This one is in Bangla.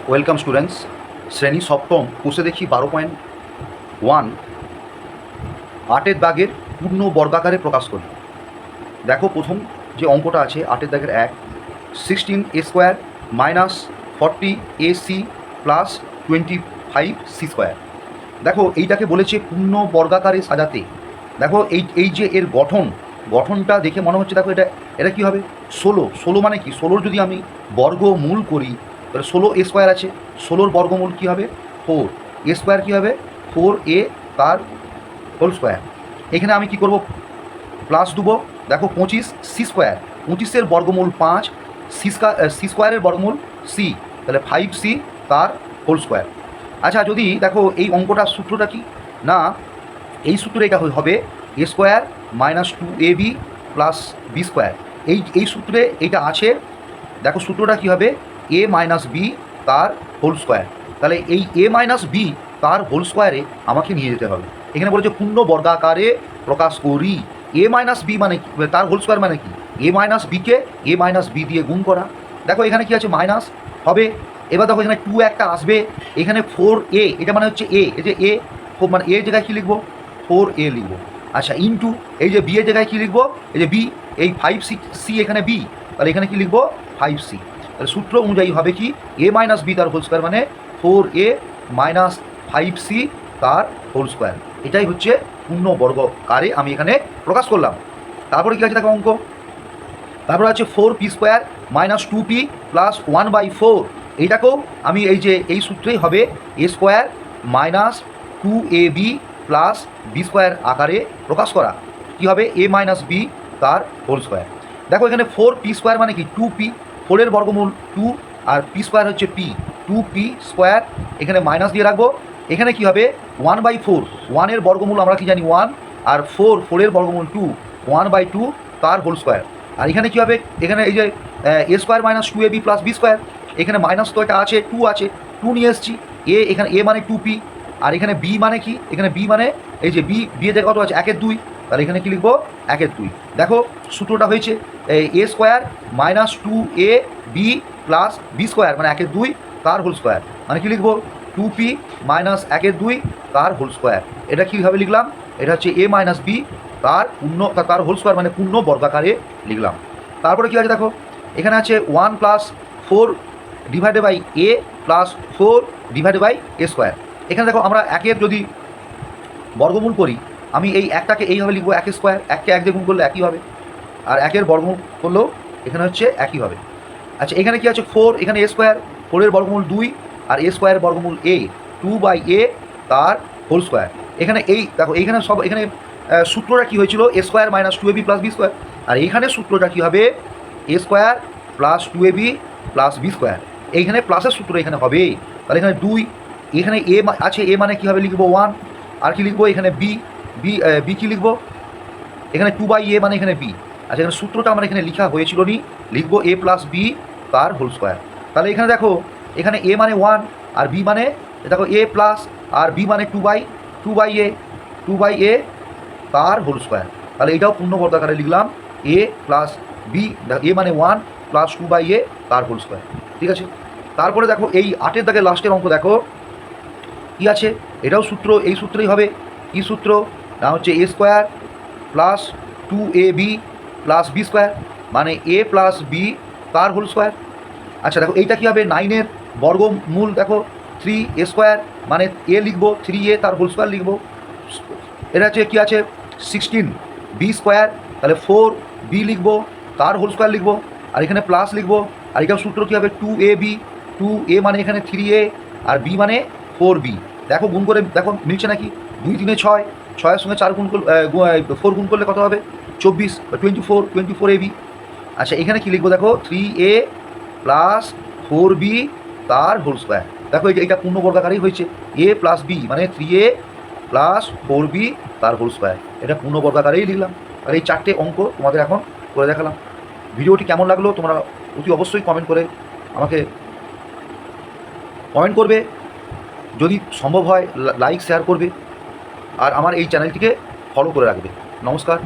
Welcome students. শ্রেণী সপ্তম কোষে দেখি 12.1 8-এর দাগের পূর্ণ বর্গাকারে প্রকাশ করি। দেখো প্রথম যে অঙ্কটা আছে 8-এর দাগের 1, 16a² minus 40ac plus 25c²। দেখো এইটাকে বলেছে পূর্ণ বর্গাকারে সাজাতে। দেখো এই যে এর গঠনটা দেখে মনে হচ্ছে, দেখো এটা এটা কী হবে 16 মানে কি 16 যদি আমি বর্গমূল করি তাহলে 16a² আছে, 16-র বর্গমূল কী হবে 4, a² কী হবে 4a তার হোল স্কোয়ার। এখানে আমি কি করব প্লাস দেবো, দেখো 25c², 25-এর বর্গমূল 5, c²-এর বর্গমূল c, তাহলে 5c তার হোল স্কোয়ার। আচ্ছা যদি দেখো এই অঙ্কটার সূত্রটা কি না, এই সূত্রে এটা হবে a² minus 2ab plus b²। এই সূত্রে এইটা আছে। দেখো সূত্রটা কী হবে a মাইনাস বি তার হোল স্কোয়ার। তাহলে এই a মাইনাস বি তার হোল স্কোয়ারে আমাকে নিয়ে যেতে হবে। এখানে বলেছে পূর্ণ বর্গাকারে প্রকাশ করি। a মাইনাস বি মানে তার হোল স্কোয়ার মানে কি a মাইনাস বিকে a মাইনাস বি দিয়ে গুণ করা। দেখো এখানে কি আছে মাইনাস হবে। এবার দেখো এখানে 2 একটা আসবে, এখানে 4a, এটা মানে হচ্ছে a, এই যে a মানে এর জায়গায় কী লিখবো 4a লিখবো। আচ্ছা ইনটু এই যে b এর জায়গায় কী লিখবো, এই যে b, এই 5c এখানে b, তাহলে এখানে কি লিখবো 5c। তাহলে সূত্র অনুযায়ী হবে কি a মাইনাস বি তার হোল স্কোয়ার মানে 4a মাইনাস 5c তার হোল স্কোয়ার। এটাই হচ্ছে পূর্ণ বর্গকারে আমি এখানে প্রকাশ করলাম। তারপরে কী আছে দেখো অঙ্ক, তারপরে আছে 4p² মাইনাস 2p প্লাস 1/4। এইটাকেও আমি এই সূত্রেই হবে a² minus 2ab plus b² আকারে প্রকাশ করা। কী হবে a মাইনাস বি তার হোল স্কোয়ার। দেখো এখানে 4p² মানে কি 2p, 4-এর বর্গমূল 2 আর p² হচ্ছে p, 2p², এখানে মাইনাস দিয়ে রাখবো। এখানে কি হবে 1/4, 1-এর বর্গমূল আমরা কি জানি 1, আর 4-এর বর্গমূল 2, 1/2 তার হোল স্কোয়ার। আর এখানে কী হবে, এখানে এই যে a² minus 2ab plus b², এখানে মাইনাস তো এটা আছে 2 আছে, 2 নিয়ে এসেছি। এখানে a মানে 2p, আর এখানে b মানে কি, এখানে b মানে এই যে b এর জায়গায় কত আছে 1/2, তাহলে এখানে কি লিখবো 1/2। দেখো সূত্রটা হয়েছে a² minus 2ab plus b² মানে 1/2 তার হোল স্কোয়ার, মানে কি লিখবো 2p মাইনাস 1/2 তার হোল স্কোয়ার। এটা কীভাবে লিখলাম, এটা হচ্ছে a মাইনাস বি তার হোল স্কোয়ার মানে পূর্ণ বর্গাকারে লিখলাম। তারপরে কী আছে দেখো এখানে আছে 1 plus 4 divided by a plus 4 divided by a²। এখানে দেখো আমরা 1-এর যদি বর্গমূল করি, আমি এই একটাকে এইভাবে লিখবো 1² 1কে 1 দিয়ে গুণ করলে একই হবে, আর 1-এর বর্গমূল করলেও এখানে হচ্ছে একই হবে। আচ্ছা এখানে কি আছে 4, এখানে a², 4-এর বর্গমূল 2 আর a² বর্গমূল a, 2/a তার হোল স্কোয়ার। এখানে এই দেখো এইখানে সব এখানে সূত্রটা কী হয়েছিল a² minus 2ab plus b², আর এইখানে সূত্রটা কী হবে a² plus 2ab plus b²। এইখানে প্লাসের সূত্র এখানে হবে, তাহলে এখানে 2, এখানে a আছে, a মানে কীভাবে লিখবো 1, আর কি লিখবো এখানে b কী লিখবো এখানে 2/a মানে এখানে b। আচ্ছা এখানে সূত্রটা আমার এখানে লেখা হয়েছিল নি, লিখবো a প্লাস b তার হোল স্কোয়ার। তাহলে এখানে দেখো এখানে a মানে 1 আর b মানে দেখো a প্লাস, আর b মানে 2/a তার হোল স্কোয়ার। তাহলে এটাও পূর্ণ বর্গাকারে লিখলাম a প্লাস b, a মানে 1 প্লাস 2/a তার হোল স্কোয়ার। ঠিক আছে, তারপরে দেখো এই 8-এর দাগের লাস্টের অঙ্ক দেখো কী আছে, এটাও সূত্র, এই সূত্রেই হবে। কী সূত্র না হচ্ছে a² plus 2ab plus b² মানে a প্লাস b তার হোল স্কোয়ার। আচ্ছা দেখো এইটা কী হবে 9-এর বর্গমূল, দেখো 3a² মানে a লিখবো, 3a তার হোল স্কোয়ার লিখবো। এটা হচ্ছে কী আছে 16b², তাহলে 4b লিখবো তার হোল স্কোয়ার লিখবো, আর এখানে প্লাস লিখবো। আর এটাও সূত্র কী হবে 2ab, 2a মানে এখানে 3a আর b মানে 4b। দেখো গুণ করে দেখো মিলছে নাকি, 2 3 6, 6-এর সঙ্গে 4 গুণ করলে 4 গুণ করলে কত হবে 24, 24ab। আচ্ছা এখানে কী লিখবো দেখো 3a প্লাস 4b তার হোল স্কোয়ার। দেখো এইটা পূর্ণ বর্গাকারেই হয়েছে, a প্লাস b মানে 3a প্লাস 4b তার হোল স্কোয়ার, এটা পূর্ণ বর্গাকারেই লিখলাম। আর এই 4টে অঙ্ক তোমাদের এখন করে দেখালাম। ভিডিওটি কেমন লাগলো তোমরা অতি অবশ্যই কমেন্ট করে আমাকে কমেন্ট করবে, যদি সম্ভব হয় লাইক শেয়ার করবে, আর আমার এই চ্যানেলটিকে ফলো করে রাখবে। নমস্কার।